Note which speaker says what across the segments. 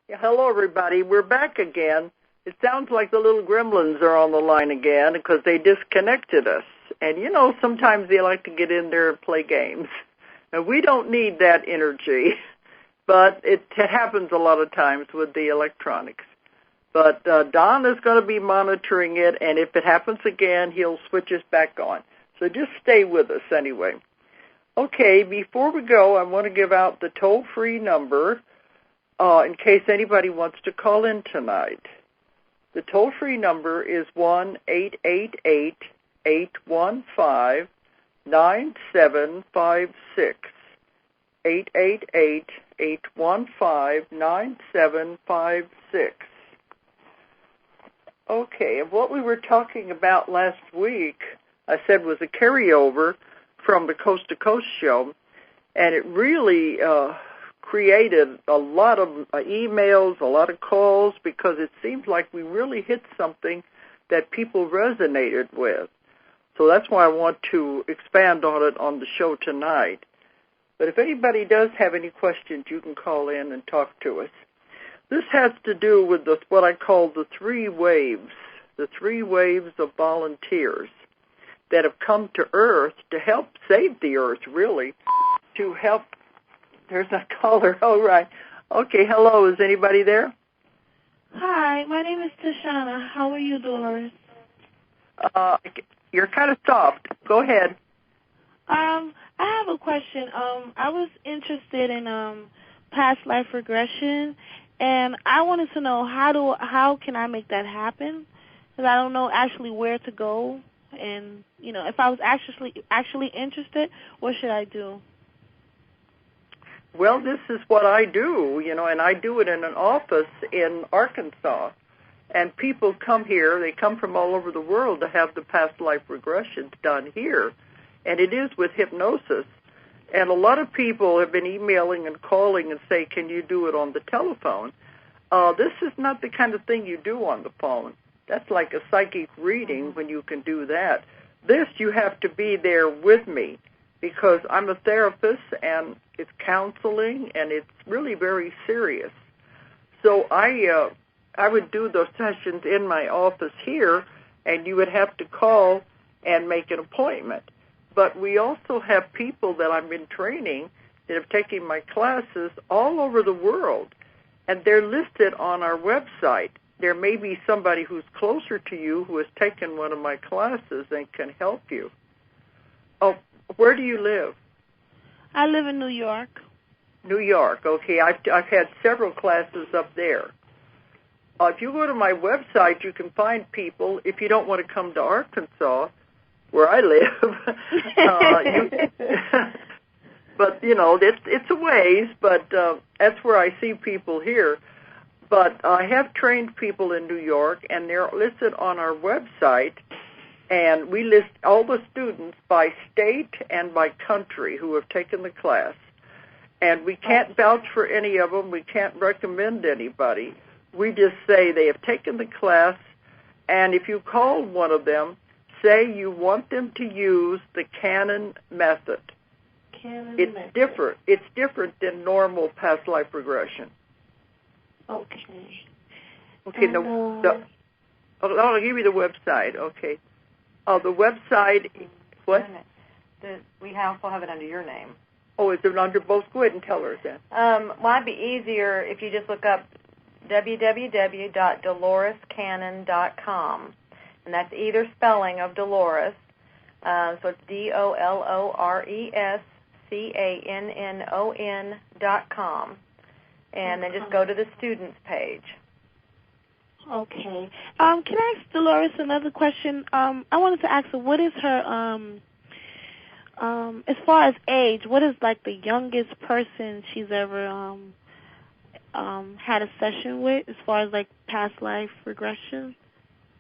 Speaker 1: Yeah, hello, everybody. We're back again. It sounds like the little gremlins are on the line again because they disconnected us. And, you know, sometimes they like to get in there and play games. And we don't need that energy, but it happens a lot of times with the electronics. But Don is going to be monitoring it, and if it happens again, he'll switch us back on. So just stay with us anyway. Okay, before we go, I want to give out the toll-free number in case anybody wants to call in tonight. The toll-free number is 1-888-815-9756. 888-815-9756. Okay, and what we were talking about last week, I said, was a carryover from the Coast to Coast show, and it really created a lot of emails, a lot of calls, because it seems like we really hit something that people resonated with. So that's why I want to expand on it on the show tonight. But if anybody does have any questions, you can call in and talk to us. This has to do with what I call the three waves of volunteers that have come to Earth to help save the Earth, really, to help. There's a caller. Oh, right. Okay, hello. Is anybody there?
Speaker 2: Hi, my name is Tashana. How are you, Dolores?
Speaker 1: You're kind of soft. Go ahead.
Speaker 2: I have a question. I was interested in past life regression, and I wanted to know how can I make that happen? Because I don't know actually where to go, and if I was actually interested, what should I do?
Speaker 1: Well, this is what I do, and I do it in an office in Arkansas. And people come here, they come from all over the world to have the past life regressions done here. And it is with hypnosis. And a lot of people have been emailing and calling and say, can you do it on the telephone? This is not the kind of thing you do on the phone. That's like a psychic reading when you can do that. This, you have to be there with me because I'm a therapist and it's counseling and it's really very serious. So I would do those sessions in my office here, and you would have to call and make an appointment. But we also have people that I've been training that have taken my classes all over the world, and they're listed on our website. There may be somebody who's closer to you who has taken one of my classes and can help you. Oh, where do you live?
Speaker 2: I live in New York.
Speaker 1: New York, okay. I've had several classes up there. If you go to my website, you can find people. If you don't want to come to Arkansas, where I live, but it's a ways. But that's where I see people here. But I have trained people in New York, and they're listed on our website. And we list all the students by state and by country who have taken the class. And we can't vouch for any of them. We can't recommend anybody. We just say they have taken the class, and if you call one of them, say you want them to use the Canon method. It's different. It's different than normal past life regression.
Speaker 2: Okay.
Speaker 1: Okay. I'll give you the website. Okay. The website. What?
Speaker 3: We also have it under your name.
Speaker 1: Oh, is it under both? Go ahead and tell her then.
Speaker 3: Well, it'd be easier if you just look up www.dolorescannon.com, and that's either spelling of Dolores, so it's DOLORESCANNON.com, and then just go to the students page.
Speaker 2: Okay. Can I ask Dolores another question? I wanted to ask her, what is her, as far as age, what is like the youngest person she's ever had a session with as far as like past life regression?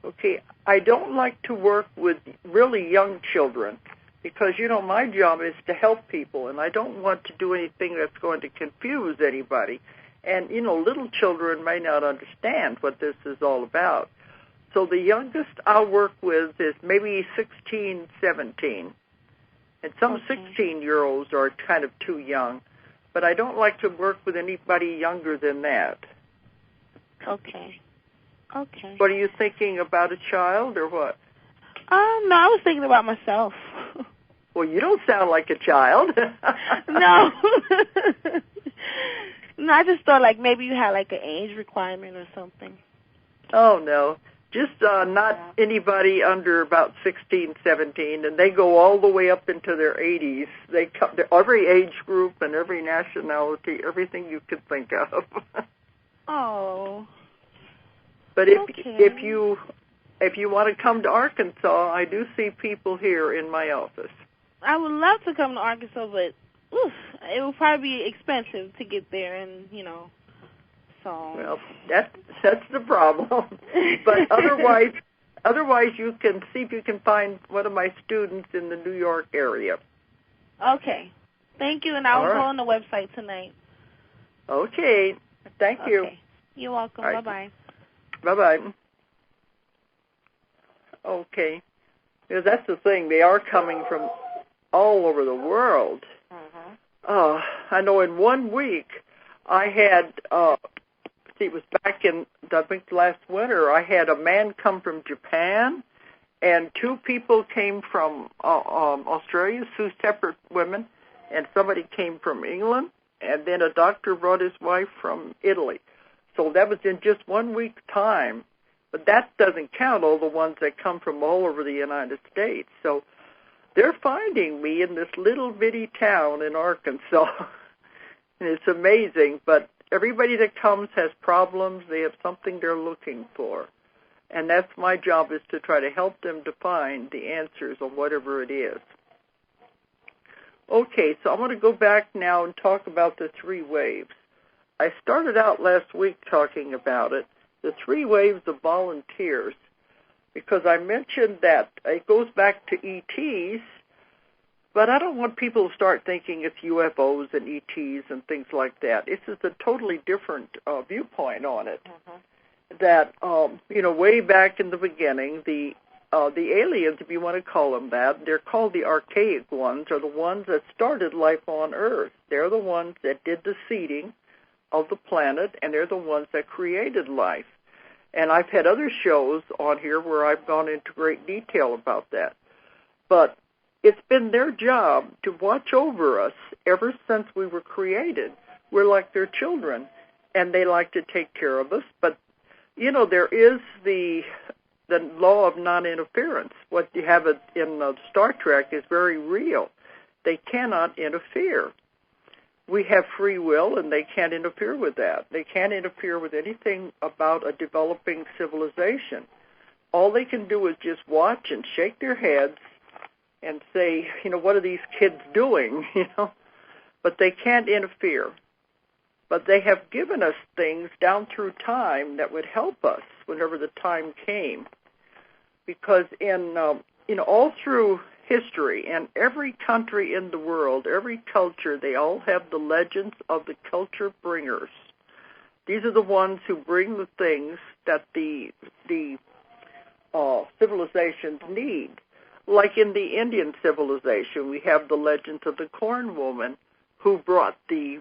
Speaker 1: Okay, I don't like to work with really young children because, my job is to help people, and I don't want to do anything that's going to confuse anybody. And, little children may not understand what this is all about. So the youngest I'll work with is maybe 16, 17. And some 16-year-olds are kind of too young. But I don't like to work with anybody younger than that.
Speaker 2: Okay. Okay.
Speaker 1: What are you thinking about, a child or what?
Speaker 2: No, I was thinking about myself.
Speaker 1: Well, you don't sound like a child.
Speaker 2: No. No, I just thought like maybe you had like an age requirement or something.
Speaker 1: Oh, no. Just not anybody under about 16, 17, and they go all the way up into their 80s. They come, every age group and every nationality, everything you could think of.
Speaker 2: Oh.
Speaker 1: But
Speaker 2: Okay.
Speaker 1: if you want to come to Arkansas, I do see people here in my office.
Speaker 2: I would love to come to Arkansas, but it would probably be expensive to get there, and so.
Speaker 1: Well, that's the problem. But otherwise, you can see if you can find one of my students in the New York area.
Speaker 2: Okay. Thank you, and I will go on the website tonight.
Speaker 1: Okay. Thank you.
Speaker 2: Okay. You're welcome.
Speaker 1: Right.
Speaker 2: Bye-bye.
Speaker 1: Bye-bye. Okay. Because that's the thing. They are coming from all over the world. I know in 1 week I had, it was back in, I think last winter, I had a man come from Japan and 2 people came from Australia, 2 separate women, and somebody came from England, and then a doctor brought his wife from Italy. So that was in just 1 week's time. But that doesn't count all the ones that come from all over the United States. So they're finding me in this little bitty town in Arkansas. And it's amazing. But everybody that comes has problems. They have something they're looking for. And that's my job, is to try to help them to find the answers on whatever it is. Okay, so I'm going to go back now and talk about the 3 waves. I started out last week talking about it, the 3 waves of volunteers, because I mentioned that it goes back to ETs, but I don't want people to start thinking it's UFOs and ETs and things like that. This is a totally different viewpoint on it. That, way back in the beginning, the aliens, if you want to call them that, they're called the archaic ones, are the ones that started life on Earth. They're the ones that did the seeding of the planet, and they're the ones that created life. And I've had other shows on here where I've gone into great detail about that. But it's been their job to watch over us ever since we were created. We're like their children, and they like to take care of us. But, there is the law of non-interference. What you have in Star Trek is very real. They cannot interfere. We have free will, and they can't interfere with that. They can't interfere with anything about a developing civilization. All they can do is just watch and shake their heads and say, what are these kids doing, But they can't interfere. But they have given us things down through time that would help us whenever the time came. Because all through history, and every country in the world, every culture, they all have the legends of the culture bringers. These are the ones who bring the things that the civilizations need. Like in the Indian civilization, we have the legends of the corn woman who brought the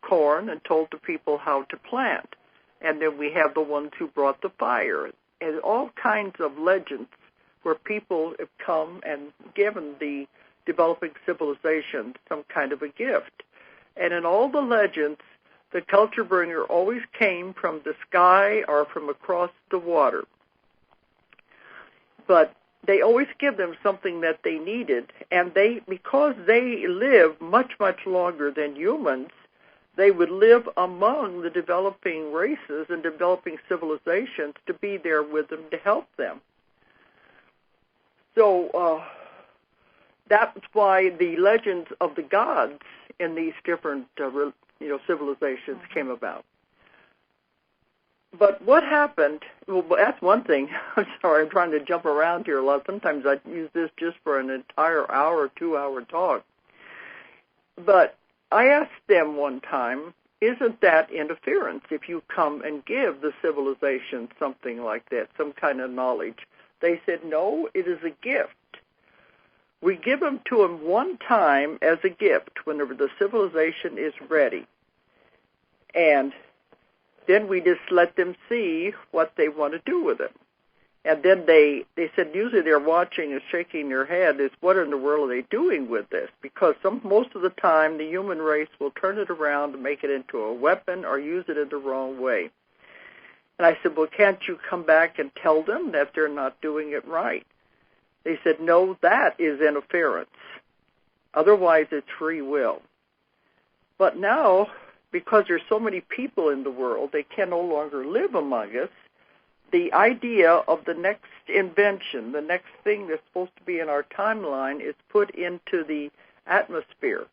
Speaker 1: corn and told the people how to plant. And then we have the ones who brought the fire, and all kinds of legends where people have come and given the developing civilization some kind of a gift. And in all the legends, the culture bringer always came from the sky or from across the water. But they always give them something that they needed, and because they live much, much longer than humans, they would live among the developing races and developing civilizations to be there with them to help them. So that's why the legends of the gods in these different civilizations came about. But what happened, well, that's one thing. I'm sorry, I'm trying to jump around here a lot. Sometimes I use this just for an entire hour, 2-hour talk. But I asked them one time, isn't that interference if you come and give the civilization something like that, some kind of knowledge? They said, no, it is a gift. We give them to them one time as a gift whenever the civilization is ready. And then we just let them see what they want to do with it. And then they said usually they're watching and shaking their head is what in the world are they doing with this? Because most of the time the human race will turn it around and make it into a weapon or use it in the wrong way. And I said, well, can't you come back and tell them that they're not doing it right? They said, no, that is interference. Otherwise, it's free will. But now, because there's so many people in the world, they can no longer live among us. The idea of the next invention, the next thing that's supposed to be in our timeline is put into the atmosphere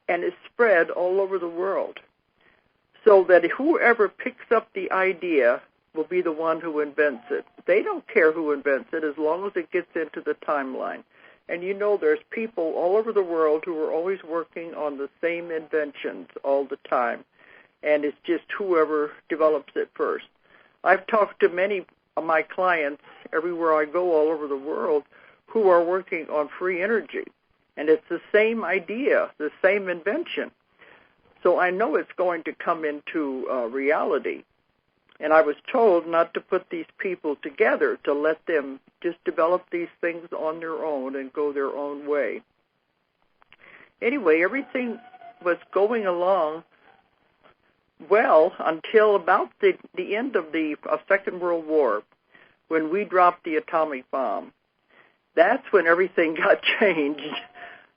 Speaker 1: and is spread all over the world. So that whoever picks up the idea will be the one who invents it. They don't care who invents it as long as it gets into the timeline. And you know there's people all over the world who are always working on the same inventions all the time. And it's just whoever develops it first. I've talked to many of my clients everywhere I go all over the world who are working on free energy. And it's the same idea, the same invention. So I know it's going to come into reality. And I was told not to put these people together, to let them just develop these things on their own and go their own way. Anyway, everything was going along well until about the end of the Second World War, when we dropped the atomic bomb. That's when everything got changed.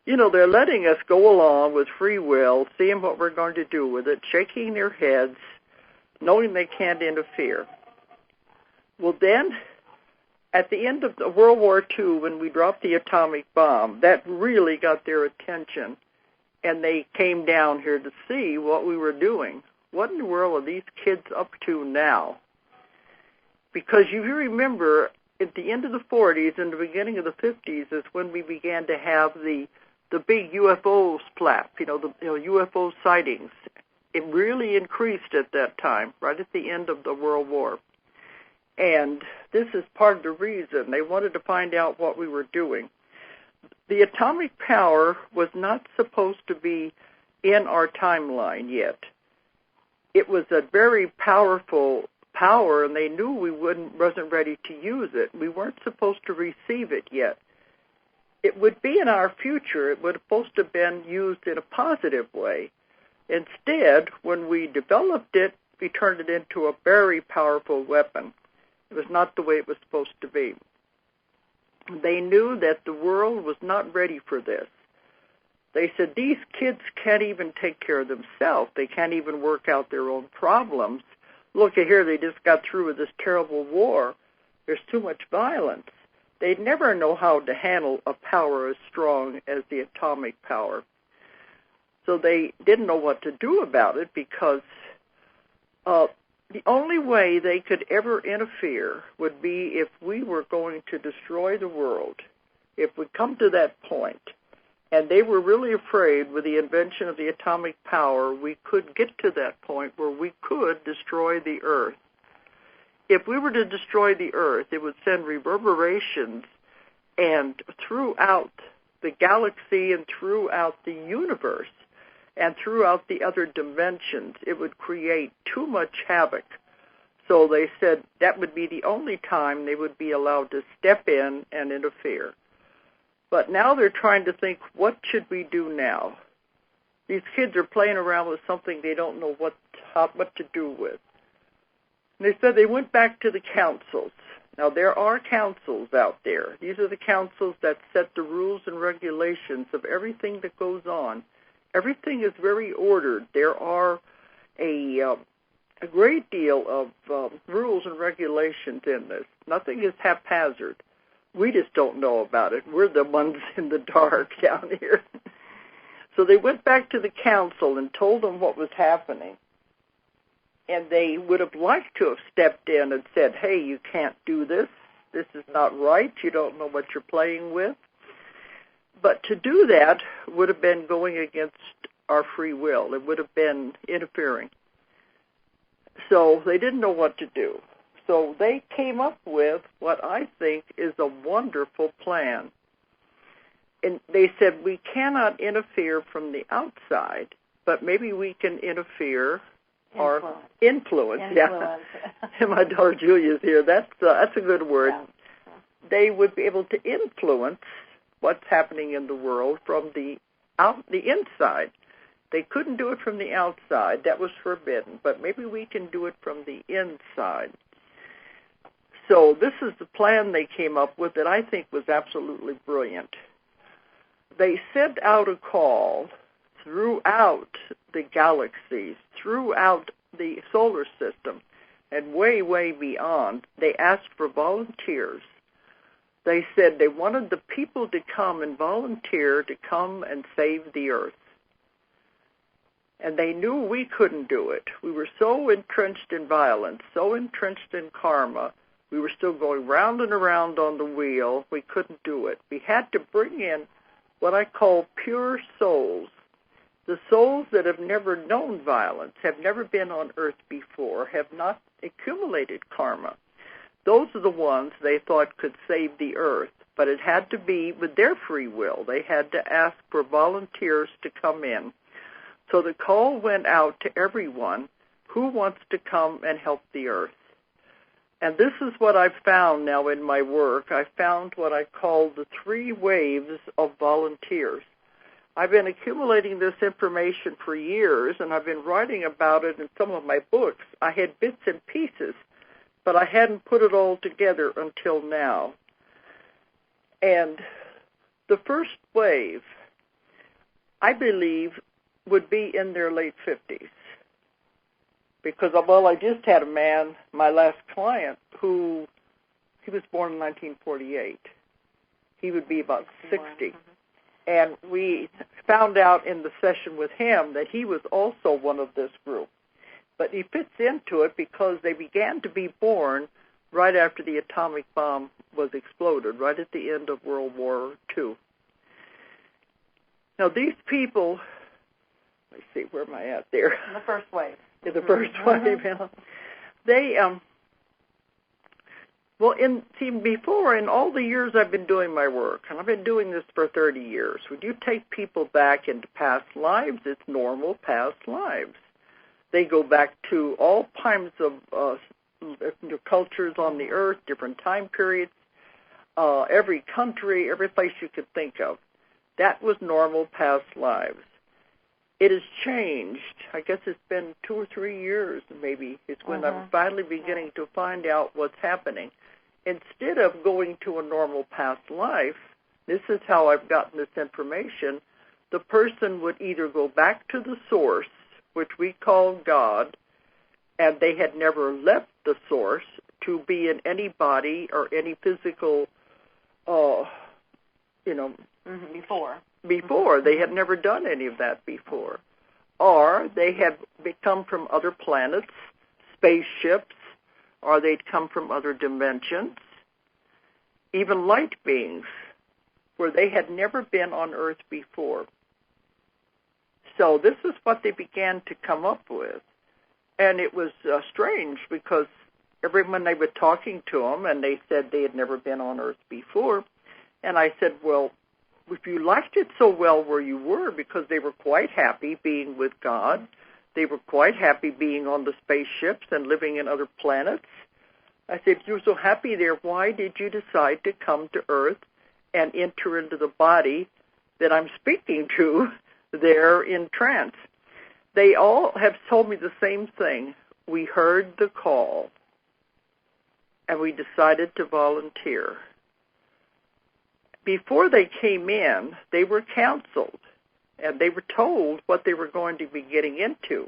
Speaker 1: You know, they're letting us go along with free will, seeing what we're going to do with it, shaking their heads, knowing they can't interfere. Well, then, at the end of the World War II, when we dropped the atomic bomb, that really got their attention, and they came down here to see what we were doing. What in the world are these kids up to now? Because you remember, at the end of the 40s and the beginning of the 50s is when we began to have the big UFO splat, UFO sightings. It really increased at that time, right at the end of the World War. And this is part of the reason. They wanted to find out what we were doing. The atomic power was not supposed to be in our timeline yet. It was a very powerful power, and they knew we wasn't ready to use it. We weren't supposed to receive it yet. It would be in our future. It was supposed to have been used in a positive way. Instead, when we developed it, we turned it into a very powerful weapon. It was not the way it was supposed to be. They knew that the world was not ready for this. They said, these kids can't even take care of themselves. They can't even work out their own problems. Look at here, they just got through with this terrible war. There's too much violence. They'd never know how to handle a power as strong as the atomic power. So they didn't know what to do about it because the only way they could ever interfere would be if we were going to destroy the world. If we come to that point, and they were really afraid with the invention of the atomic power, we could get to that point where we could destroy the Earth. If we were to destroy the Earth, it would send reverberations and throughout the galaxy and throughout the universe and throughout the other dimensions. It would create too much havoc. So they said that would be the only time they would be allowed to step in and interfere. But now they're trying to think, what should we do now? These kids are playing around with something they don't know what to do with. And they said they went back to the councils. Now, there are councils out there. These are the councils that set the rules and regulations of everything that goes on. Everything is very ordered. There are a great deal of rules and regulations in this. Nothing is haphazard. We just don't know about it. We're the ones in the dark down here. So they went back to the council and told them what was happening. And they would have liked to have stepped in and said, hey, you can't do this. This is not right. You don't know what you're playing with. But to do that would have been going against our free will. It would have been interfering. So they didn't know what to do. So they came up with what I think is a wonderful plan. And they said, we cannot interfere from the outside, but maybe we can interfere or influence. Yeah. And my daughter Julia's here. That's a good word.
Speaker 3: Yeah.
Speaker 1: They would be able to influence what's happening in the world from the inside. They couldn't do it from the outside. That was forbidden. But maybe we can do it from the inside. So this is the plan they came up with that I think was absolutely brilliant. They sent out a call throughout the galaxies, throughout the solar system, and way, way beyond. They asked for volunteers. They said they wanted the people to come and volunteer to come and save the earth. And they knew we couldn't do it. We were so entrenched in violence, so entrenched in karma. We were still going round and around on the wheel. We couldn't do it. We had to bring in what I call pure souls, the souls that have never known violence, have never been on earth before, have not accumulated karma. Those are the ones they thought could save the earth, but it had to be with their free will. They had to ask for volunteers to come in. So the call went out to everyone who wants to come and help the earth. And this is what I've found now in my work. I found what I call the 3 waves of volunteers. I've been accumulating this information for years, and I've been writing about it in some of my books. I had bits and pieces, but I hadn't put it all together until now. And the first wave, I believe, would be in their late 50s. Because, well, I just had a man, my last client, he was born in 1948. He would be about 60. And we found out in the session with him that he was also one of this group. But he fits into it because they began to be born right after the atomic bomb was exploded, right at the end of World War II. Now, these people, let me see, where am I at there?
Speaker 3: In the first wave.
Speaker 1: In the first wave, yeah. They, before, in all the years I've been doing my work, and I've been doing this for 30 years, when you take people back into past lives, it's normal past lives. They go back to all kinds of cultures on the earth, different time periods, every country, every place you could think of. That was normal past lives. It has changed. I guess it's been 2 or 3 years, maybe. It's when I'm finally beginning to find out what's happening. Instead of going to a normal past life, this is how I've gotten this information, the person would either go back to the source, which we call God, and they had never left the source to be in any body or any physical, Before. They had never done any of that before. Or they had come from other planets, spaceships, or they'd come from other dimensions, even light beings, where they had never been on Earth before. So this is what they began to come up with. And it was strange because when they were talking to them, and they said they had never been on Earth before, and I said, well, if you liked it so well where you were, because they were quite happy being with God, they were quite happy being on the spaceships and living in other planets. I said, if you were so happy there, why did you decide to come to Earth and enter into the body that I'm speaking to there in trance? They all have told me the same thing. We heard the call, and we decided to volunteer. Before they came in, they were counseled, and they were told what they were going to be getting into.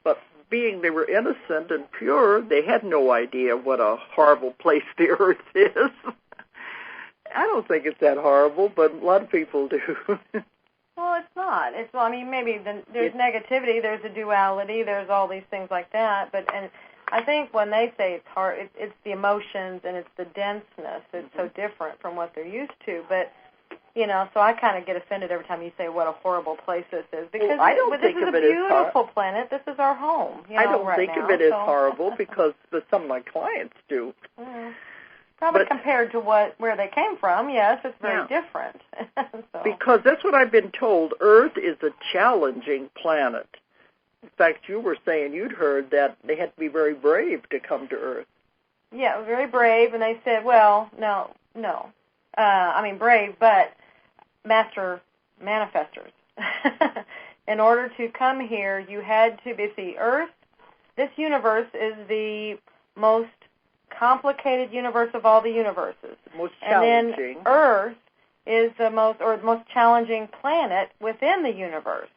Speaker 1: But being they were innocent and pure, they had no idea what a horrible place the earth is. I don't think it's that horrible, but a lot of people do.
Speaker 3: Well, it's not. Maybe there's negativity, there's a duality, there's all these things like that, and I think when they say it's hard, it's the emotions and it's the denseness. It's so different from what they're used to. But, so I kind of get offended every time you say what a horrible place this is. Because
Speaker 1: I don't think of it as
Speaker 3: this is a beautiful planet. This is our home.
Speaker 1: I don't think of it as horrible because some of my clients do.
Speaker 3: Probably compared to where they came from, yes, it's very different.
Speaker 1: Because that's what I've been told. Earth is a challenging planet. In fact, you were saying you'd heard that they had to be very brave to come to Earth.
Speaker 3: Yeah, very brave, and they said, well, no. I mean, brave, but master manifestors. In order to come here, you had to be, see, Earth, this universe is the most complicated universe of all the universes.
Speaker 1: Most challenging.
Speaker 3: And then Earth is the most challenging planet within the universe.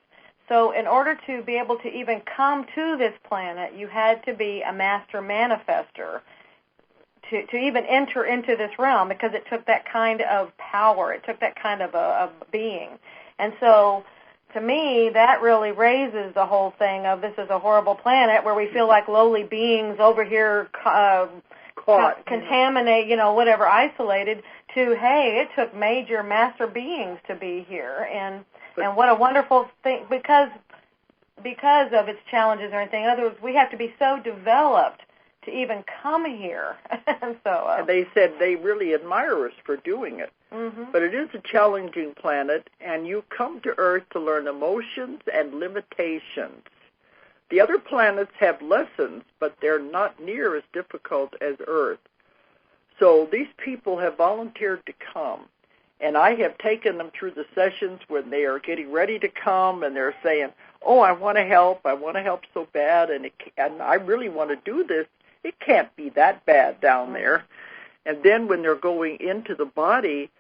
Speaker 3: So in order to be able to even come to this planet, you had to be a master manifester to even enter into this realm, because it took that kind of power. It took that kind of a being. And so, to me, that really raises the whole thing of this is a horrible planet where we feel like lowly beings over here contaminate, whatever, isolated, to, hey, it took major master beings to be here. And what a wonderful thing, because of its challenges or anything. In other words, we have to be so developed to even come here. And
Speaker 1: they said they really admire us for doing it.
Speaker 3: Mm-hmm.
Speaker 1: But it is a challenging planet, and you come to Earth to learn emotions and limitations. The other planets have lessons, but they're not near as difficult as Earth. So these people have volunteered to come, and I have taken them through the sessions when they are getting ready to come, and they're saying, oh, I want to help so bad, and I really want to do this. It can't be that bad down there. And then when they're going into the body,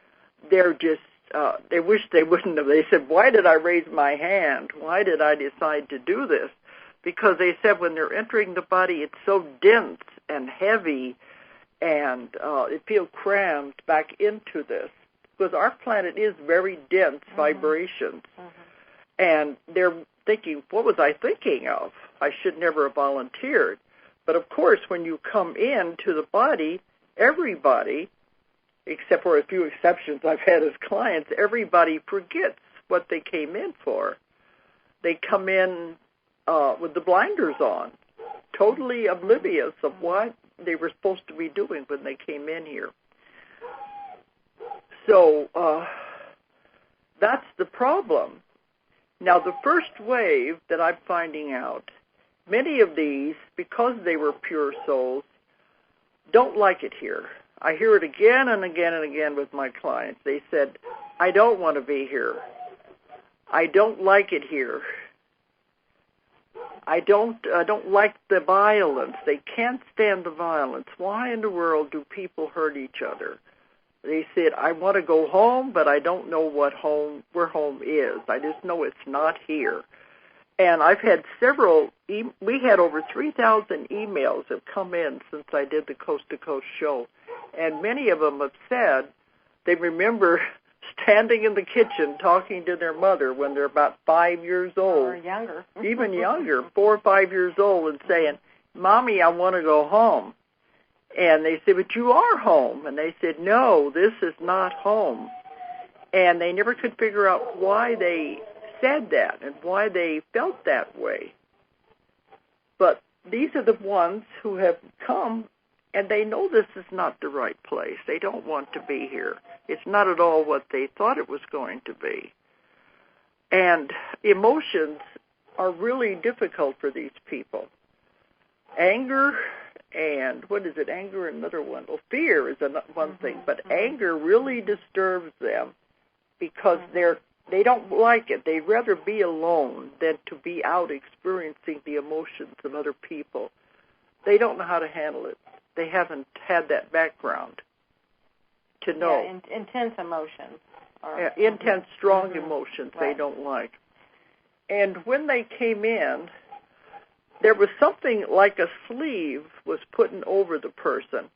Speaker 1: they're just, they wish they wouldn't have. They said, why did I raise my hand? Why did I decide to do this? Because they said when they're entering the body, it's so dense and heavy, and it feels crammed back into this. Because our planet is very dense vibrations. Mm-hmm. And they're thinking, what was I thinking of? I should never have volunteered. But, of course, when you come into the body, everybody, except for a few exceptions I've had as clients, everybody forgets what they came in for. They come in with the blinders on, totally oblivious of what they were supposed to be doing when they came in here. So that's the problem. Now, the first wave that I'm finding out, many of these, because they were pure souls, don't like it here. I hear it again and again and again with my clients. They said, I don't want to be here. I don't like it here. I don't like the violence. They can't stand the violence. Why in the world do people hurt each other? They said, I want to go home, but I don't know where home is. I just know it's not here. And I've had we had over 3,000 emails have come in since I did the Coast to Coast show. And many of them have said they remember standing in the kitchen talking to their mother when they're about 5 years old.
Speaker 3: Or younger.
Speaker 1: Even younger, 4 or 5 years old, and saying, Mommy, I want to go home. And they said, but you are home. And they said, no, this is not home. And they never could figure out why they said that and why they felt that way. But these are the ones who have come, and they know this is not the right place. They don't want to be here. It's not at all what they thought it was going to be. And emotions are really difficult for these people. Anger and, anger and another one? Well, fear is one thing, but anger really disturbs them because they don't like it. They'd rather be alone than to be out experiencing the emotions of other people. They don't know how to handle it. They haven't had that background to know.
Speaker 3: Yeah, intense emotions.
Speaker 1: Intense, strong emotions they don't like. And when they came in, there was something like a sleeve was put over the person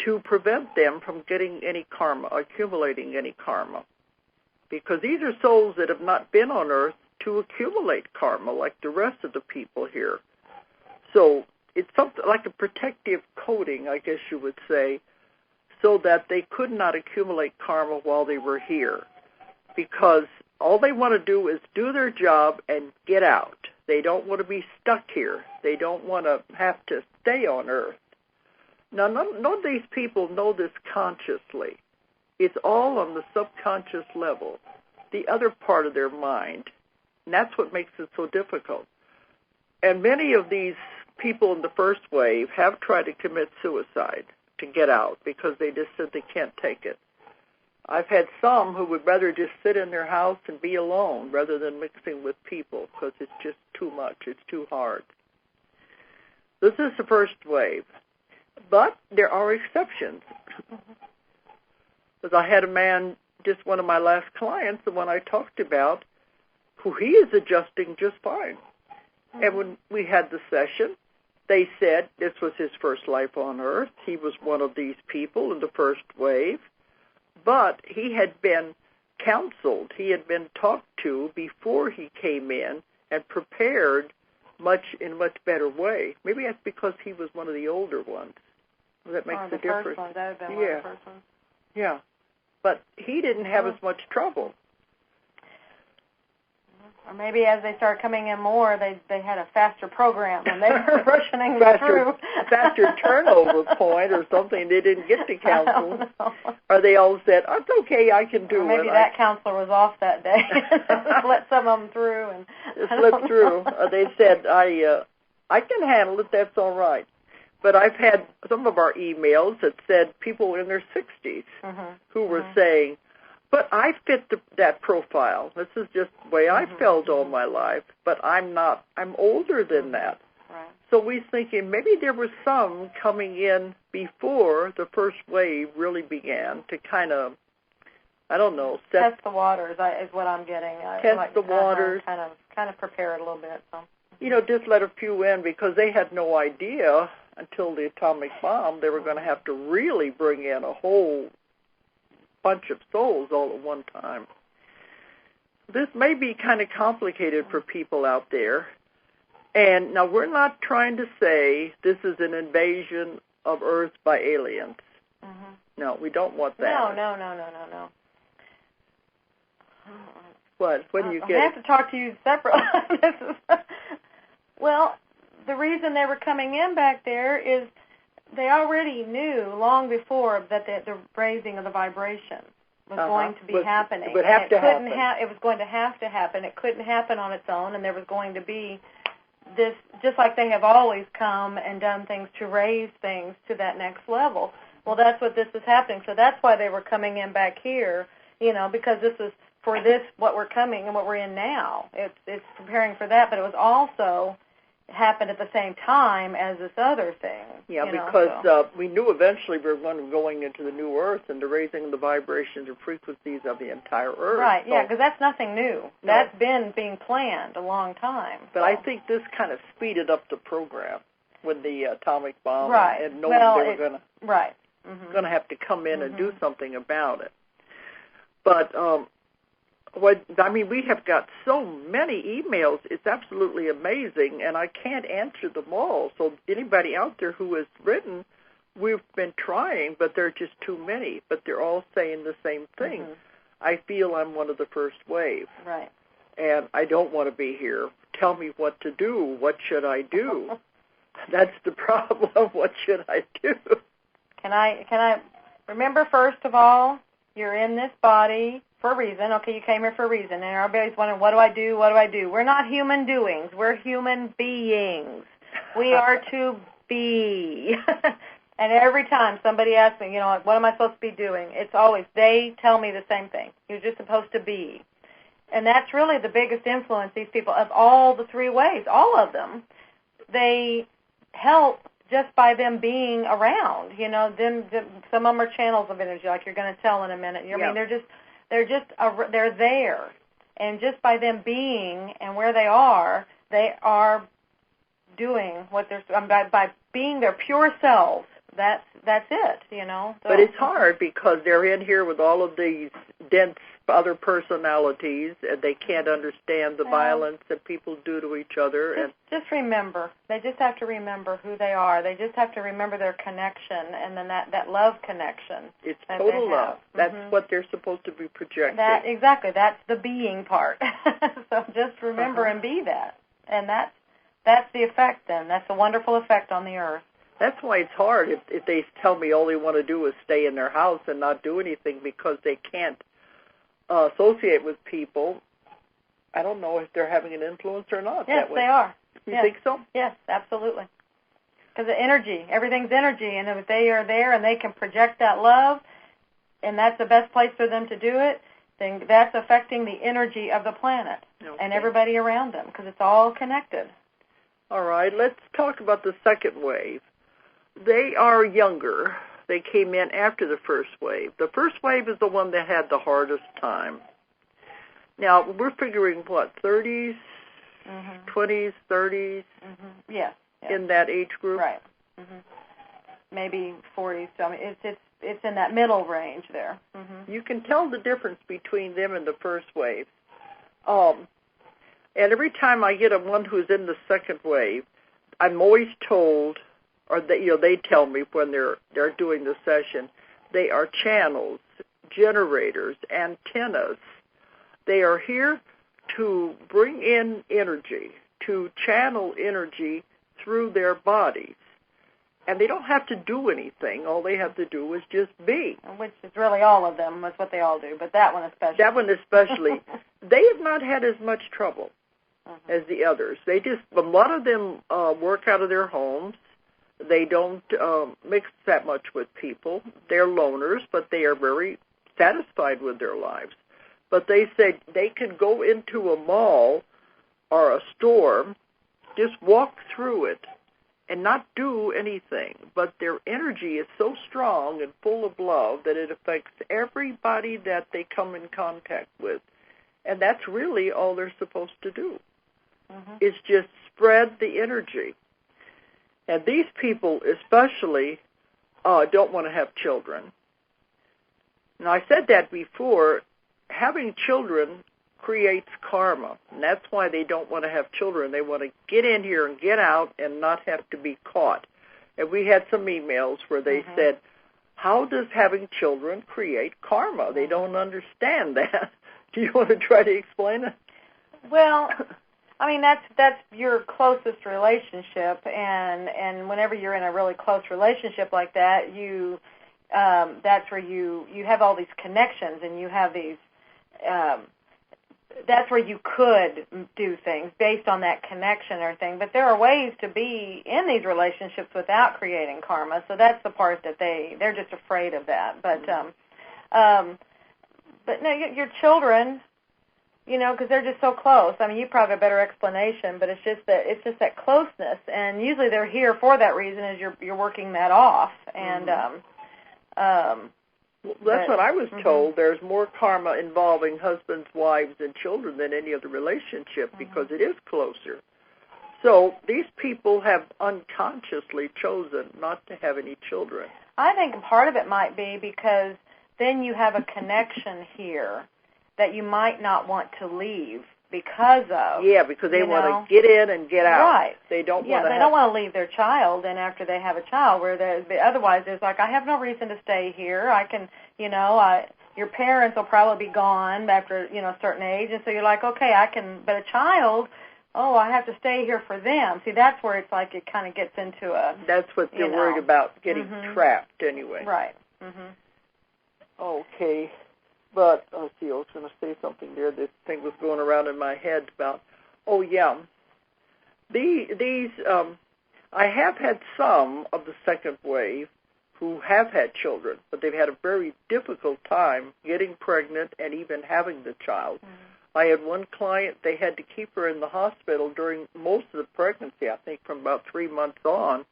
Speaker 1: to prevent them from getting any karma, accumulating any karma. Because these are souls that have not been on Earth to accumulate karma like the rest of the people here. So it's something like a protective coating, I guess you would say, so that they could not accumulate karma while they were here. Because all they want to do is do their job and get out. They don't want to be stuck here. They don't want to have to stay on Earth. Now, none of these people know this consciously. It's all on the subconscious level, the other part of their mind. And that's what makes it so difficult. And many of these people in the first wave have tried to commit suicide to get out because they just said they can't take it. I've had some who would rather just sit in their house and be alone rather than mixing with people because it's just too much. It's too hard. This is the first wave. But there are exceptions. Because I had a man, just one of my last clients, the one I talked about, who he is adjusting just fine. And when we had the session, they said this was his first life on Earth. He was one of these people in the first wave. But he had been counseled. He had been talked to before he came in and prepared in a much better way. Maybe that's because he was one of the older ones. That makes a difference.
Speaker 3: First one. That would have been one of the first ones.
Speaker 1: Yeah. But he didn't have as much trouble.
Speaker 3: Or maybe as they started coming in more, they had a faster program and they were rushing through.
Speaker 1: Faster turnover point or something. They didn't get to counsel. Or they all said, oh, it's okay, I can do it.
Speaker 3: Maybe that counselor was off that day. Just let some of them through. And
Speaker 1: slip through. They said, I can handle it, that's all right. But I've had some of our emails that said people in their 60s who were saying, but I fit that profile. This is just the way I felt all my life, but I'm not. I'm older than that.
Speaker 3: Right.
Speaker 1: So we're thinking maybe there were some coming in before the first wave really began to kind of, I don't know.
Speaker 3: Test the waters is what I'm getting.
Speaker 1: Test the waters.
Speaker 3: Kind of prepare it a little bit. So.
Speaker 1: Just let a few in because they had no idea until the atomic bomb they were going to have to really bring in a whole bunch of souls all at one time. This may be kind of complicated for people out there. And now we're not trying to say this is an invasion of Earth by aliens. No, we don't want that.
Speaker 3: No.
Speaker 1: What? When you get?
Speaker 3: I have to talk to you separately. Well, the reason they were coming in back there is they already knew long before that the raising of the vibration was going to be happening.
Speaker 1: It would have to happen.
Speaker 3: It was going to have to happen. It couldn't happen on its own, and there was going to be this, just like they have always come and done things to raise things to that next level. Well, that's what this is happening. So that's why they were coming in back here, because this is for this, what we're coming and what we're in now. It's preparing for that, but it was also happened at the same time as this other thing.
Speaker 1: Yeah, because we knew eventually we were going into the new Earth and the raising the vibrations and frequencies of the entire Earth.
Speaker 3: Right, yeah, because that's nothing new. No. That's been being planned a long time.
Speaker 1: But I think this kind of speeded up the program with the atomic bomb and knowing they were going to have to come in and do something about it. But we have got so many emails. It's absolutely amazing, and I can't answer them all. So anybody out there who has written, we've been trying, but there are just too many. But they're all saying the same thing. I feel I'm one of the first wave.
Speaker 3: Right.
Speaker 1: And I don't want to be here. Tell me what to do. What should I do? That's the problem. What should I do?
Speaker 3: Can I remember, first of all, you're in this body for a reason. Okay, you came here for a reason. And everybody's wondering, what do I do? What do I do? We're not human doings. We're human beings. We are to be. And every time somebody asks me, what am I supposed to be doing? It's always, they tell me the same thing. You're just supposed to be. And that's really the biggest influence, these people, of all the three ways, all of them. They help just by them being around. Some of them are channels of energy, like you're going to tell in a minute. I mean, they're there, and just by them being and where they are doing what they're by being their pure selves. That's it, So,
Speaker 1: but it's hard because they're in here with all of these dense other personalities, and they can't understand the violence that people do to each other.
Speaker 3: Just remember, they just have to remember who they are. They just have to remember their connection, and then that love connection.
Speaker 1: It's total love. That's what they're supposed to be projecting.
Speaker 3: Exactly. That's the being part. So just remember and be that, and that's the effect. Then that's a wonderful effect on the earth.
Speaker 1: That's why it's hard if they tell me all they want to do is stay in their house and not do anything because they can't associate with people. I don't know if they're having an influence or not.
Speaker 3: Yes, they are.
Speaker 1: You think so?
Speaker 3: Yes, absolutely. Because the energy, everything's energy, and if they are there and they can project that love, and that's the best place for them to do it, then that's affecting the energy of the planet and everybody around them, because it's all connected.
Speaker 1: All right, let's talk about the second wave. They are younger. They came in after the first wave. The first wave is the one that had the hardest time. Now, we're figuring, what, 30s, 20s, 30s?
Speaker 3: Yes.
Speaker 1: In that age group?
Speaker 3: Right. Maybe 40s. So, I mean, it's in that middle range there.
Speaker 1: You can tell the difference between them and the first wave. And every time I get one who's in the second wave, I'm always told, or they tell me when they're doing the session, they are channels, generators, antennas. They are here to bring in energy, to channel energy through their bodies. And they don't have to do anything. All they have to do is just be.
Speaker 3: Which is really all of them. That's what they all do. But that one especially.
Speaker 1: That one especially. They have not had as much trouble as the others. A lot of them work out of their homes. They don't mix that much with people. They're loners, but they are very satisfied with their lives. But they said they could go into a mall or a store, just walk through it, and not do anything. But their energy is so strong and full of love that it affects everybody that they come in contact with. And that's really all they're supposed to do, is just spread the energy. And these people especially don't want to have children. Now, I said that before. Having children creates karma, and that's why they don't want to have children. They want to get in here and get out and not have to be caught. And we had some emails where they said, how does having children create karma? They don't understand that. Do you want to try to explain it?
Speaker 3: Well, I mean, that's your closest relationship, and whenever you're in a really close relationship like that, that's where you have all these connections, and you have these, that's where you could do things based on that connection or thing. But there are ways to be in these relationships without creating karma, so that's the part that they're just afraid of that. But no, your children, because they're just so close. I mean, you probably have a better explanation, but it's just that closeness, and usually they're here for that reason, is you're working that off, and
Speaker 1: that's what I was told. There's more karma involving husbands, wives, and children than any other relationship because it is closer. So these people have unconsciously chosen not to have any children.
Speaker 3: I think part of it might be because then you have a connection here that you might not want to leave because of.
Speaker 1: Yeah, because they want to get in and get out.
Speaker 3: Right.
Speaker 1: They don't want to.
Speaker 3: They don't want to leave their child, and after they have a child, otherwise it's like, I have no reason to stay here. I can, your parents will probably be gone after a certain age, and so you're like, okay, I can. But a child, I have to stay here for them. See, that's where it's like it kind of gets into a.
Speaker 1: That's what they're worried about, getting trapped anyway.
Speaker 3: Right.
Speaker 1: Okay. But, let's see, I was going to say something there. This thing was going around in my head about, these, I have had some of the second wave who have had children, but they've had a very difficult time getting pregnant and even having the child. I had one client, they had to keep her in the hospital during most of the pregnancy, I think from about 3 months on.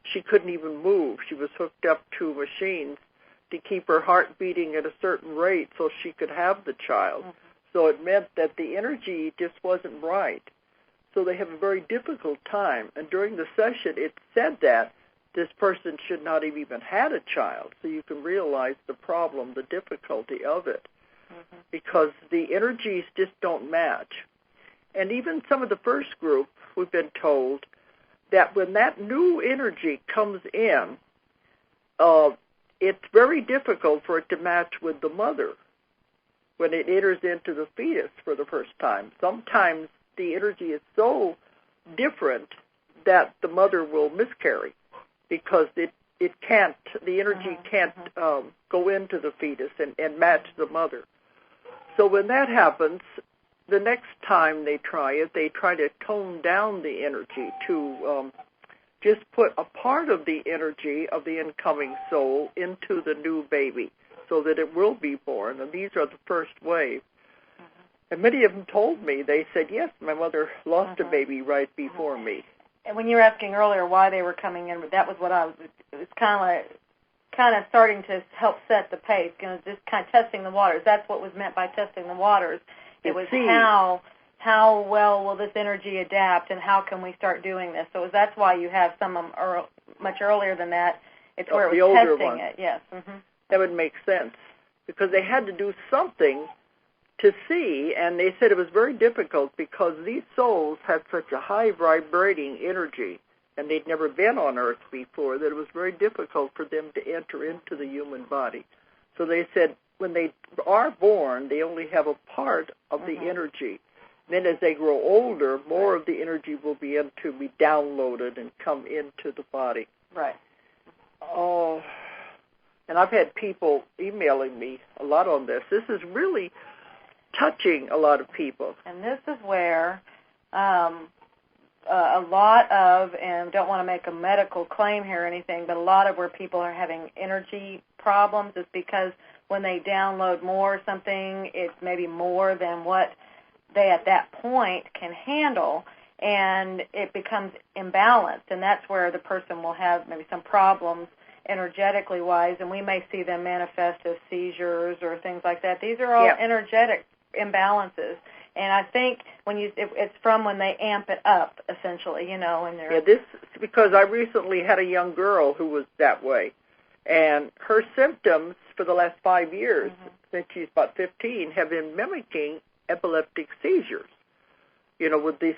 Speaker 1: She couldn't even move. She was hooked up to machines to keep her heart beating at a certain rate so she could have the child. So it meant that the energy just wasn't right. So they have a very difficult time. And during the session, it said that this person should not have even had a child. So you can realize the problem, the difficulty of it, because the energies just don't match. And even some of the first group, we've been told that when that new energy comes in, it's very difficult for it to match with the mother when it enters into the fetus for the first time. Sometimes the energy is so different that the mother will miscarry because the energy can't go into the fetus and match the mother. So when that happens, the next time they try to tone down the energy to just put a part of the energy of the incoming soul into the new baby so that it will be born. And these are the first wave. And many of them told me, they said, yes, my mother lost a baby right before me.
Speaker 3: And when you were asking earlier why they were coming in, that was what it was kind of starting to help set the pace, just kind of testing the waters. That's what was meant by testing the waters. It was how well will this energy adapt, and how can we start doing this? So that's why you have some of them much earlier than that. It's where it was testing it. Yes. Mm-hmm.
Speaker 1: That would make sense, because they had to do something to see, and they said it was very difficult because these souls had such a high vibrating energy, and they'd never been on Earth before, that it was very difficult for them to enter into the human body. So they said when they are born, they only have a part of the energy. Then as they grow older, more of the energy will be downloaded and come into the body.
Speaker 3: Right.
Speaker 1: Oh, and I've had people emailing me a lot on this. This is really touching a lot of people.
Speaker 3: And this is where a lot of, and don't want to make a medical claim here or anything, but a lot of where people are having energy problems is because when they download more something, it's maybe more than what they at that point can handle, and it becomes imbalanced, and that's where the person will have maybe some problems energetically wise, and we may see them manifest as seizures or things like that. These are all energetic imbalances, and I think it's from when they amp it up, essentially, and they're...
Speaker 1: this because I recently had a young girl who was that way, and her symptoms for the last 5 years, since she's about 15, have been mimicking epileptic seizures, with these,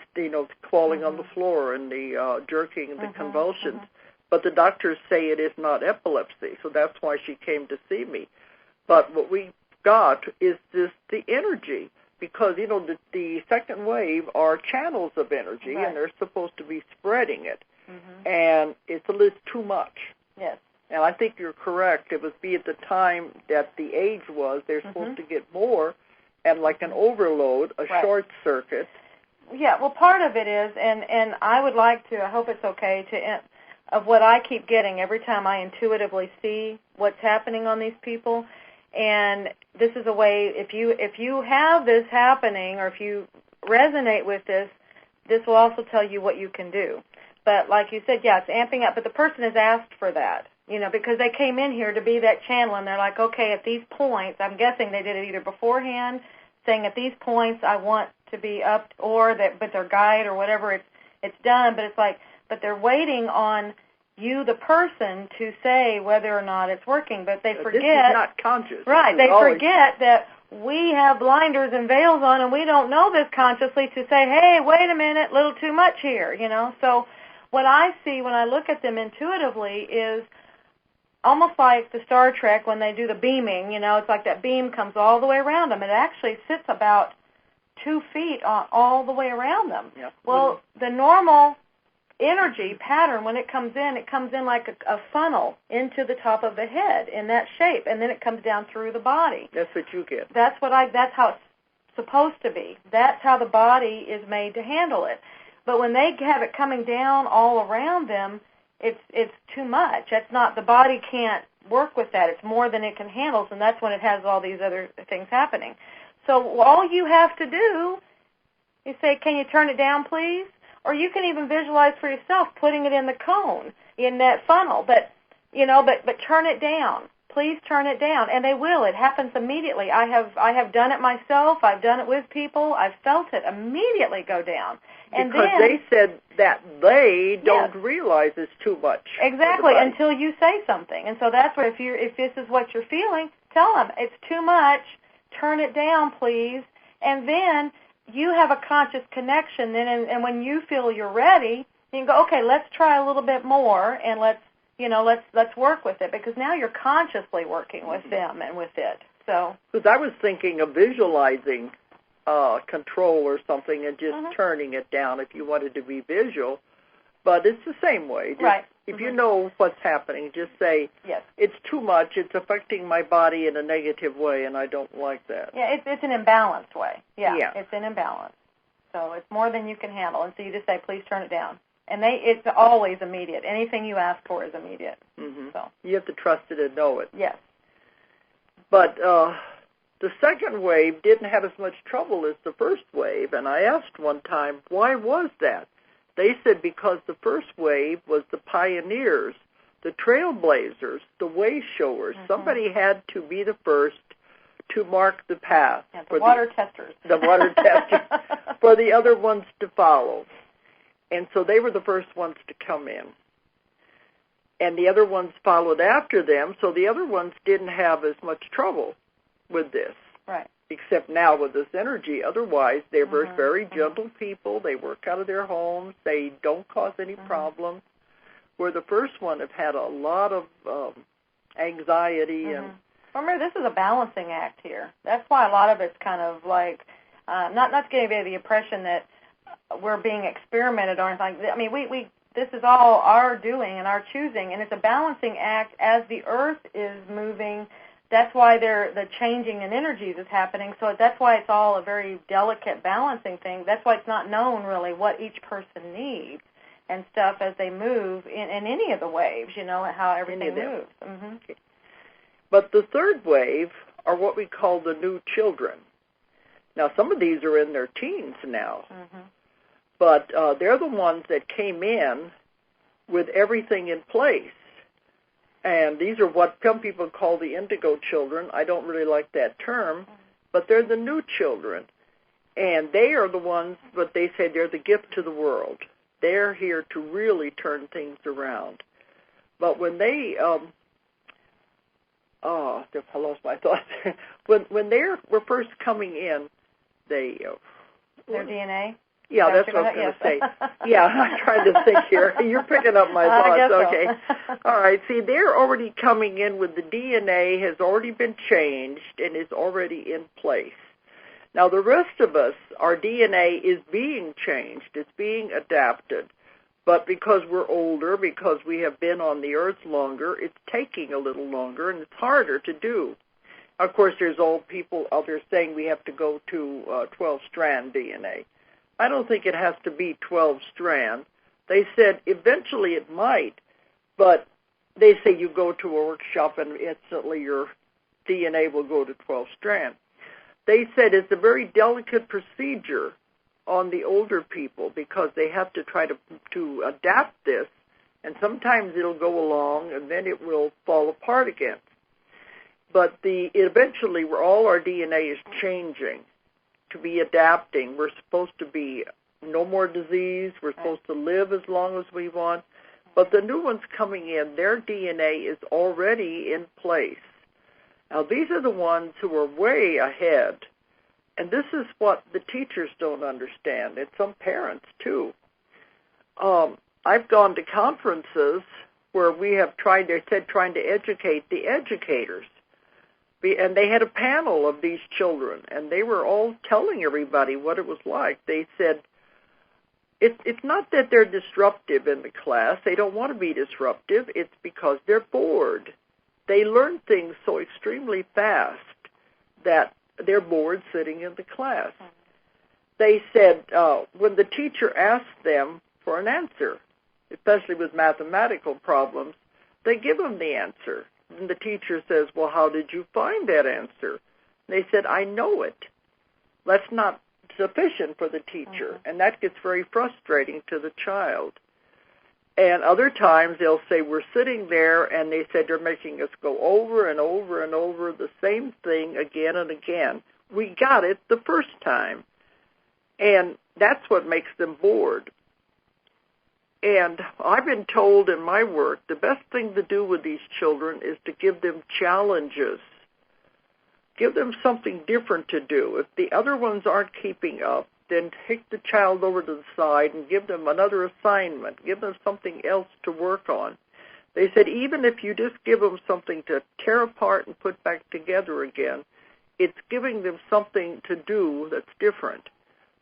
Speaker 1: falling on the floor and the jerking and the convulsions. But the doctors say it is not epilepsy, so that's why she came to see me. But what we got is the energy, because, the second wave are channels of energy, and they're supposed to be spreading it. And it's a little too much.
Speaker 3: Yes.
Speaker 1: And I think you're correct. It was at the time that the age was, they're supposed to get more, and like an overload, a short circuit.
Speaker 3: Yeah, well, part of it is, and I would like to, I hope it's okay, of what I keep getting every time I intuitively see what's happening on these people, and this is a way, if you have this happening, or if you resonate with this will also tell you what you can do. But like you said, it's amping up, but the person has asked for that, because they came in here to be that channel, and they're like, okay, at these points, I'm guessing they did it either beforehand, saying at these points I want to be up, or that, but their guide or whatever, it's done, but it's like, but they're waiting on you, the person, to say whether or not it's working, but they forget.
Speaker 1: This is not conscious.
Speaker 3: Right, they forget that we have blinders and veils on, and we don't know this consciously to say, hey, wait a minute, a little too much here, So what I see when I look at them intuitively is almost like the Star Trek when they do the beaming, it's like that beam comes all the way around them. It actually sits about 2 feet all the way around them.
Speaker 1: Yep.
Speaker 3: Well, the normal energy pattern, when it comes in like a funnel into the top of the head in that shape, and then it comes down through the body.
Speaker 1: That's what you get.
Speaker 3: That's how it's supposed to be. That's how the body is made to handle it. But when they have it coming down all around them, it's too much. That's not, the body can't work with that. It's more than it can handle, and that's when it has all these other things happening. So all you have to do is say, can you turn it down, please? Or you can even visualize for yourself putting it in the cone, in that funnel. But turn it down. Please turn it down. And they will. It happens immediately. I have done it myself. I've done it with people. I've felt it immediately go down. And
Speaker 1: because they said that they don't realize it's too much.
Speaker 3: Exactly, until you say something. And so that's where if this is what you're feeling, tell them it's too much. Turn it down, please. And then you have a conscious connection then, and when you feel you're ready, you can go, okay, let's try a little bit more, and let's work with it, because now you're consciously working with them and with it. So,
Speaker 1: because I was thinking of visualizing control or something and just turning it down if you wanted to be visual, but it's the same way. Just,
Speaker 3: right.
Speaker 1: If you know what's happening, just say,
Speaker 3: yes,
Speaker 1: it's too much, it's affecting my body in a negative way, and I don't like that.
Speaker 3: Yeah, it's an imbalanced way. Yeah, it's an imbalance. So it's more than you can handle. And so you just say, please turn it down. And it's always immediate. Anything you ask for is immediate.
Speaker 1: Mm-hmm.
Speaker 3: So
Speaker 1: you have to trust it and know it.
Speaker 3: Yes.
Speaker 1: But the second wave didn't have as much trouble as the first wave, and I asked one time, why was that? They said because the first wave was the pioneers, the trailblazers, the way showers. Mm-hmm. Somebody had to be the first to mark the path.
Speaker 3: Yeah, the water testers.
Speaker 1: The water testers, for the other ones to follow. And so they were the first ones to come in. And the other ones followed after them, so the other ones didn't have as much trouble with this.
Speaker 3: Right.
Speaker 1: Except now with this energy. Otherwise, they were very gentle people. They work out of their homes. They don't cause any problems. Where the first one have had a lot of anxiety and...
Speaker 3: Remember, this is a balancing act here. That's why a lot of it's kind of like, not to give you the impression that we're being experimented on. I mean, this is all our doing and our choosing, and it's a balancing act as the Earth is moving. That's why the changing in energies is happening. So that's why it's all a very delicate balancing thing. That's why it's not known really what each person needs and stuff as they move in any of the waves, how everything moves. Mm-hmm.
Speaker 1: Okay. But the third wave are what we call the new children. Now, some of these are in their teens now. But they're the ones that came in with everything in place. And these are what some people call the indigo children. I don't really like that term, but they're the new children. And they are the ones, but they say they're the gift to the world. They're here to really turn things around. But when they, I lost my thought. when they were first coming in, their
Speaker 3: DNA?
Speaker 1: Yeah, that's what I was going to say. Yeah, I'm trying to think here. You're picking up my thoughts. Okay.
Speaker 3: So.
Speaker 1: All right. See, they're already coming in with the DNA has already been changed and is already in place. Now, the rest of us, our DNA is being changed. It's being adapted. But because we're older, because we have been on the earth longer, it's taking a little longer and it's harder to do. Of course, there's old people out there saying we have to go to 12-strand DNA. I don't think it has to be 12-strand. They said eventually it might, but they say you go to a workshop and instantly your DNA will go to 12-strand. They said it's a very delicate procedure on the older people because they have to try to adapt this, and sometimes it'll go along and then it will fall apart again. But eventually all our DNA is changing to be adapting. We're supposed to be no more disease. We're supposed to live as long as we want. But the new ones coming in, their DNA is already in place. Now, these are the ones who are way ahead. And this is what the teachers don't understand, and some parents, too. I've gone to conferences where we have trying to educate the educators. And they had a panel of these children, and they were all telling everybody what it was like. They said, it's not that they're disruptive in the class. They don't want to be disruptive. It's because they're bored. They learn things so extremely fast that they're bored sitting in the class. They said when the teacher asked them for an answer, especially with mathematical problems, they give them the answer. And the teacher says, well, how did you find that answer? They said, I know it. That's not sufficient for the teacher, and that gets very frustrating to the child. And other times they'll say, we're sitting there, and they said they're making us go over and over and over the same thing again and again. We got it the first time. And that's what makes them bored. And I've been told in my work, the best thing to do with these children is to give them challenges. Give them something different to do. If the other ones aren't keeping up, then take the child over to the side and give them another assignment. Give them something else to work on. They said even if you just give them something to tear apart and put back together again, it's giving them something to do that's different.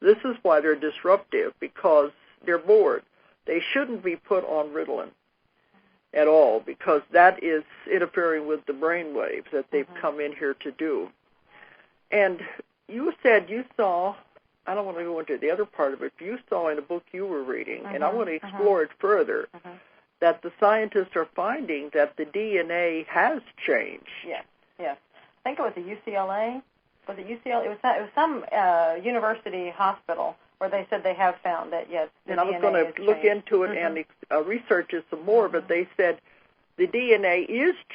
Speaker 1: This is why they're disruptive, because they're bored. They shouldn't be put on Ritalin. at all, because that is interfering with the brain waves that they've come in here to do. And you said you saw, I don't want to go into the other part of it, but you saw in a book you were reading, and I want to explore it further, that the scientists are finding that the DNA has changed.
Speaker 3: Yes. I think it was the UCLA. Was it UCLA? It was some university hospital where they said they have found that, yes, the
Speaker 1: and I was
Speaker 3: DNA
Speaker 1: going to look into it and research it some more, but they said the DNA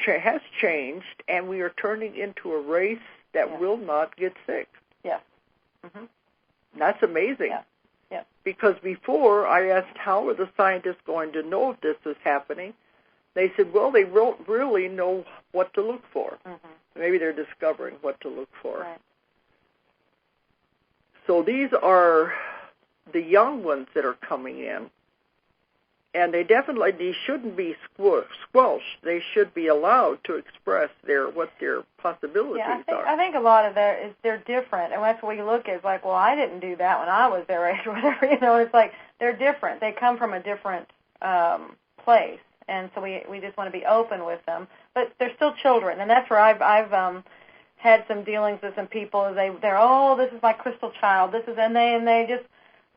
Speaker 1: has changed, and we are turning into a race that will not get sick.
Speaker 3: Yes.
Speaker 1: That's amazing.
Speaker 3: Yeah.
Speaker 1: Because before I asked how are the scientists going to know if this is happening, they said, well, they don't really know what to look for. Maybe they're discovering what to look for.
Speaker 3: Right.
Speaker 1: So these are the young ones that are coming in, and these shouldn't be squelched. They should be allowed to express what their possibilities are.
Speaker 3: I think a lot of that is they're different, and that's what we look at. It's like, well, I didn't do that when I was their age or whatever. It's like they're different. They come from a different place, and so we just want to be open with them. But they're still children, and that's where I've had some dealings with some people. They're this is my crystal child.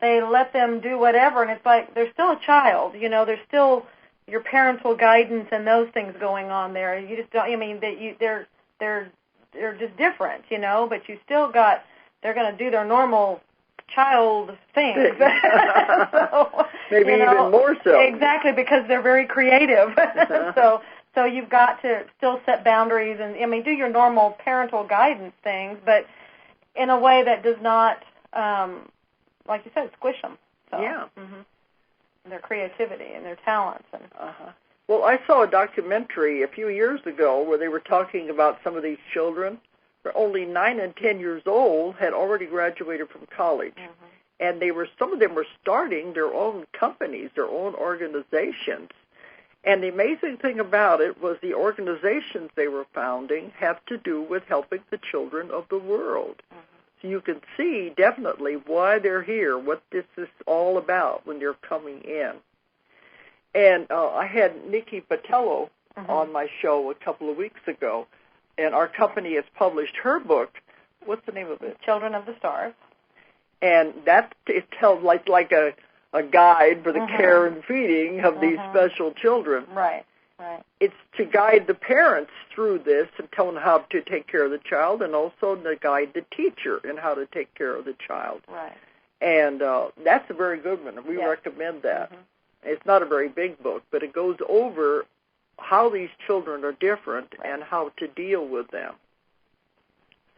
Speaker 3: They let them do whatever, and it's like they're still a child. There's still your parental guidance and those things going on there. You just don't. They're just different, But you still got. They're going to do their normal child things.
Speaker 1: Maybe even more so.
Speaker 3: Exactly, because they're very creative. So you've got to still set boundaries and do your normal parental guidance things, but in a way that does not. Like you said, squish them. So, their creativity and their talents.
Speaker 1: Well, I saw a documentary a few years ago where they were talking about some of these children. They're only 9 and 10 years old, had already graduated from college, and some of them were starting their own companies, their own organizations. And the amazing thing about it was the organizations they were founding have to do with helping the children of the world. You can see definitely why they're here, what this is all about when they're coming in. And I had Nikki Patello on my show a couple of weeks ago, and our company has published her book. What's the name of it?
Speaker 3: Children of the Stars.
Speaker 1: And it tells like a guide for the care and feeding of these special children.
Speaker 3: Right.
Speaker 1: It's to guide the parents through this and tell them how to take care of the child, and also to guide the teacher in how to take care of the child.
Speaker 3: Right.
Speaker 1: And that's a very good one. We recommend that. It's not a very big book, but it goes over how these children are different and how to deal with them.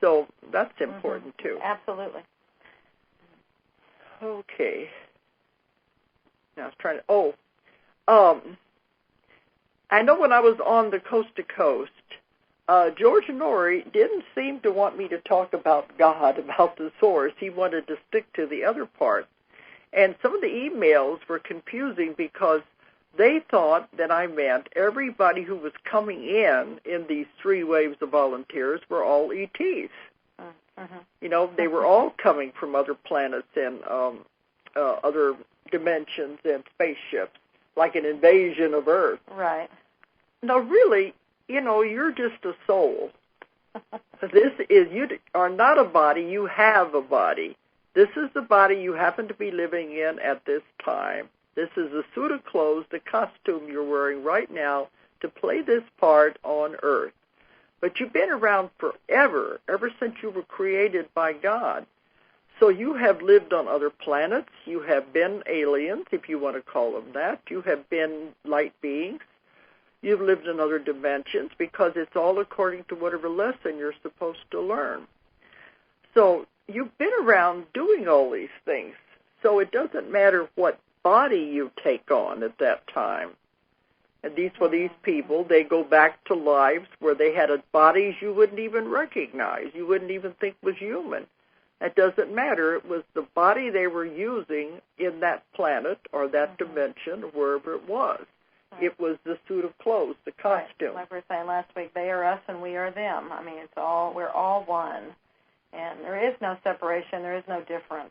Speaker 1: So that's important, too.
Speaker 3: Absolutely.
Speaker 1: Okay. Now I was trying to... I know when I was on the Coast to Coast, George Norrie didn't seem to want me to talk about God, about the source. He wanted to stick to the other part. And some of the emails were confusing because they thought that I meant everybody who was coming in these 3 waves of volunteers were all ETs. They were all coming from other planets and other dimensions and spaceships, like an invasion of Earth.
Speaker 3: Right.
Speaker 1: No, really, you're just a soul. You are not a body, you have a body. This is the body you happen to be living in at this time. This is the suit of clothes, the costume you're wearing right now to play this part on Earth. But you've been around forever, ever since you were created by God. So you have lived on other planets. You have been aliens, if you want to call them that. You have been light beings. You've lived in other dimensions because it's all according to whatever lesson you're supposed to learn. So you've been around doing all these things. So it doesn't matter what body you take on at that time. And for these people, they go back to lives where they had bodies you wouldn't even recognize, you wouldn't even think was human. That doesn't matter. It was the body they were using in that planet or that dimension or wherever it was. Right. It was the suit of clothes, the costume.
Speaker 3: Right. Like we were saying last week, they are us and we are them. I mean, we're all one. And there is no separation. There is no difference.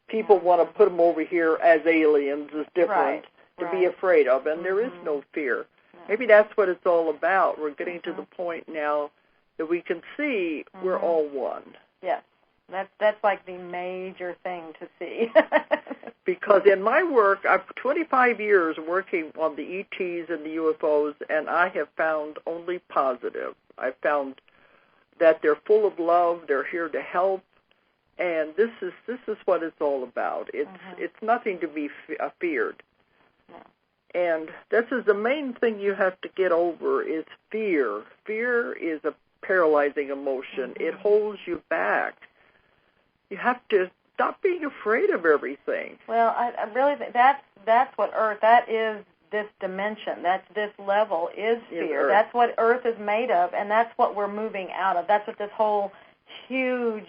Speaker 1: People want to put them over here as aliens, as different, to be afraid of, and there is no fear. Maybe that's what it's all about. We're getting to the point now that we can see we're all one.
Speaker 3: Yes. That's like the major thing to see.
Speaker 1: Because in my work, I've 25 years working on the ETs and the UFOs, and I have found only positive. I've found that they're full of love, they're here to help, and this is what it's all about. It's nothing to be feared.
Speaker 3: No.
Speaker 1: And this is the main thing you have to get over is fear. Fear is a paralyzing emotion. It holds you back. You have to stop being afraid of everything.
Speaker 3: Well, I really think that's what Earth, that is this dimension, that's this level is fear. That's what Earth is made of, and that's what we're moving out of. That's what this whole huge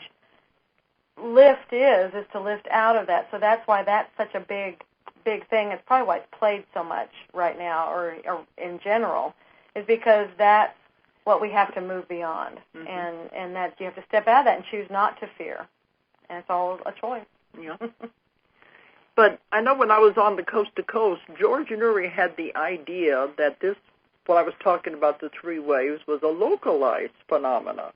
Speaker 3: lift is to lift out of that. So that's why that's such a big thing. It's probably why it's played so much right now, or in general, is because that's what we have to move beyond, and that you have to step out of that and choose not to fear. And it's all a choice.
Speaker 1: Yeah. But I know when I was on the Coast to Coast, George and Uri had the idea that this, what I was talking about, the three waves, was a localized phenomena.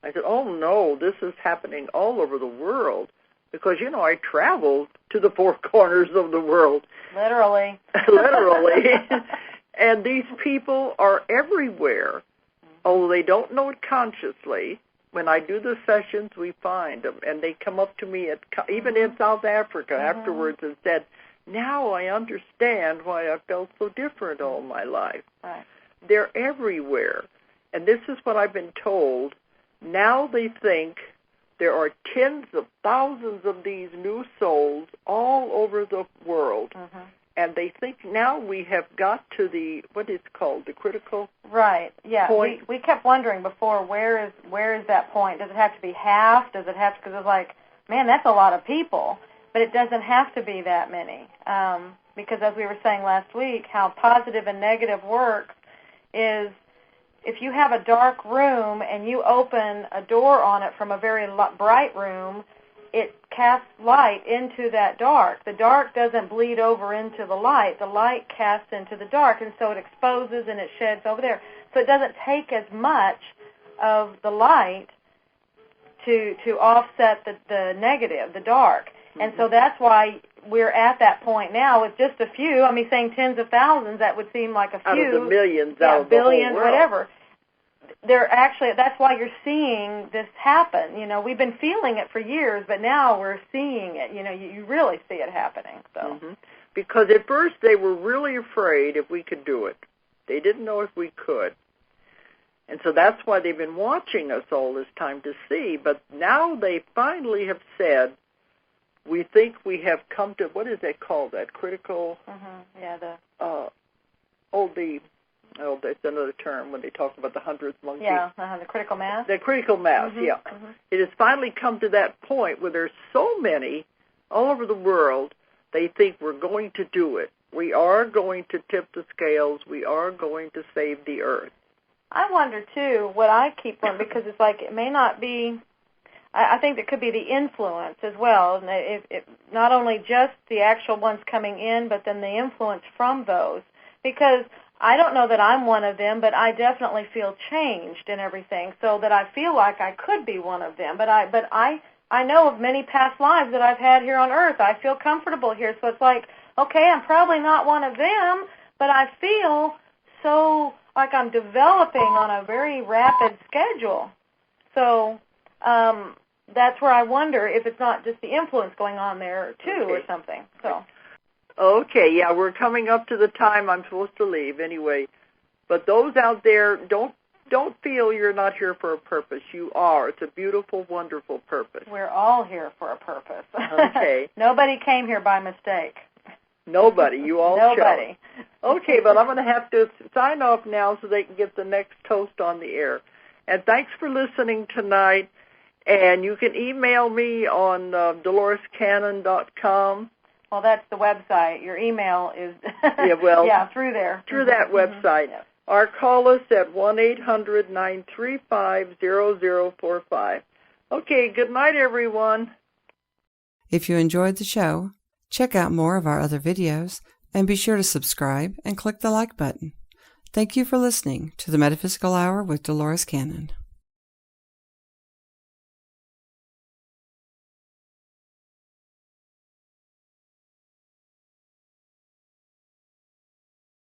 Speaker 1: I said, oh, no, this is happening all over the world. Because, I travel to the four corners of the world.
Speaker 3: Literally.
Speaker 1: Literally. And these people are everywhere. Although they don't know it consciously, when I do the sessions, we find them. And they come up to me, even in South Africa afterwards, and said, now I understand why I felt so different all my life.
Speaker 3: Right.
Speaker 1: They're everywhere. And this is what I've been told. Now they think there are tens of thousands of these new souls all over the world. And they think now we have got to the, what is called, the critical point.
Speaker 3: We kept wondering before, where is that point? Does it have to be half? Does it have to, because it's like, man, that's a lot of people. But it doesn't have to be that many. Because as we were saying last week, how positive and negative works is, if you have a dark room and you open a door on it from a very bright room, it casts light into that dark. The dark doesn't bleed over into the light. The light casts into the dark, and so it exposes and it sheds over there. So it doesn't take as much of the light to offset the negative, the dark. And so that's why we're at that point now with just a few. I mean, saying tens of thousands, that would seem like a few.
Speaker 1: Out of the millions, out of
Speaker 3: billions,
Speaker 1: the whole world.
Speaker 3: Whatever. They're actually, that's why you're seeing this happen. We've been feeling it for years, but now we're seeing it. You really see it happening. So,
Speaker 1: Because at first they were really afraid if we could do it. They didn't know if we could. And so that's why they've been watching us all this time to see. But now they finally have said, we think we have come to, what is that called, that critical? That's another term when they talk about the 100th monkey.
Speaker 3: Yeah, the critical mass.
Speaker 1: The critical mass, It has finally come to that point where there's so many all over the world, they think we're going to do it. We are going to tip the scales. We are going to save the earth.
Speaker 3: I wonder, too, what I keep on, because it's like it may not be, I think it could be the influence as well. And it not only just the actual ones coming in, but then the influence from those. Because I don't know that I'm one of them, but I definitely feel changed and everything, so that I feel like I could be one of them. But I know of many past lives that I've had here on Earth. I feel comfortable here, so it's like, okay, I'm probably not one of them, but I feel so like I'm developing on a very rapid schedule. So that's where I wonder if it's not just the influence going on there, too, or something. So.
Speaker 1: Okay, yeah, we're coming up to the time I'm supposed to leave anyway. But those out there, don't feel you're not here for a purpose. You are. It's a beautiful, wonderful purpose.
Speaker 3: We're all here for a purpose.
Speaker 1: Okay.
Speaker 3: Nobody came here by mistake.
Speaker 1: Nobody. You all
Speaker 3: Nobody.
Speaker 1: chose. Okay, but I'm going to have to sign off now so they can get the next toast on the air. And thanks for listening tonight. And you can email me on DoloresCannon.com.
Speaker 3: Well, that's the website. Your email is through there.
Speaker 1: Through that website.
Speaker 3: Yes.
Speaker 1: Or call us at 1-800-935-0045. Okay, good night, everyone.
Speaker 4: If you enjoyed the show, check out more of our other videos and be sure to subscribe and click the like button. Thank you for listening to the Metaphysical Hour with Dolores Cannon.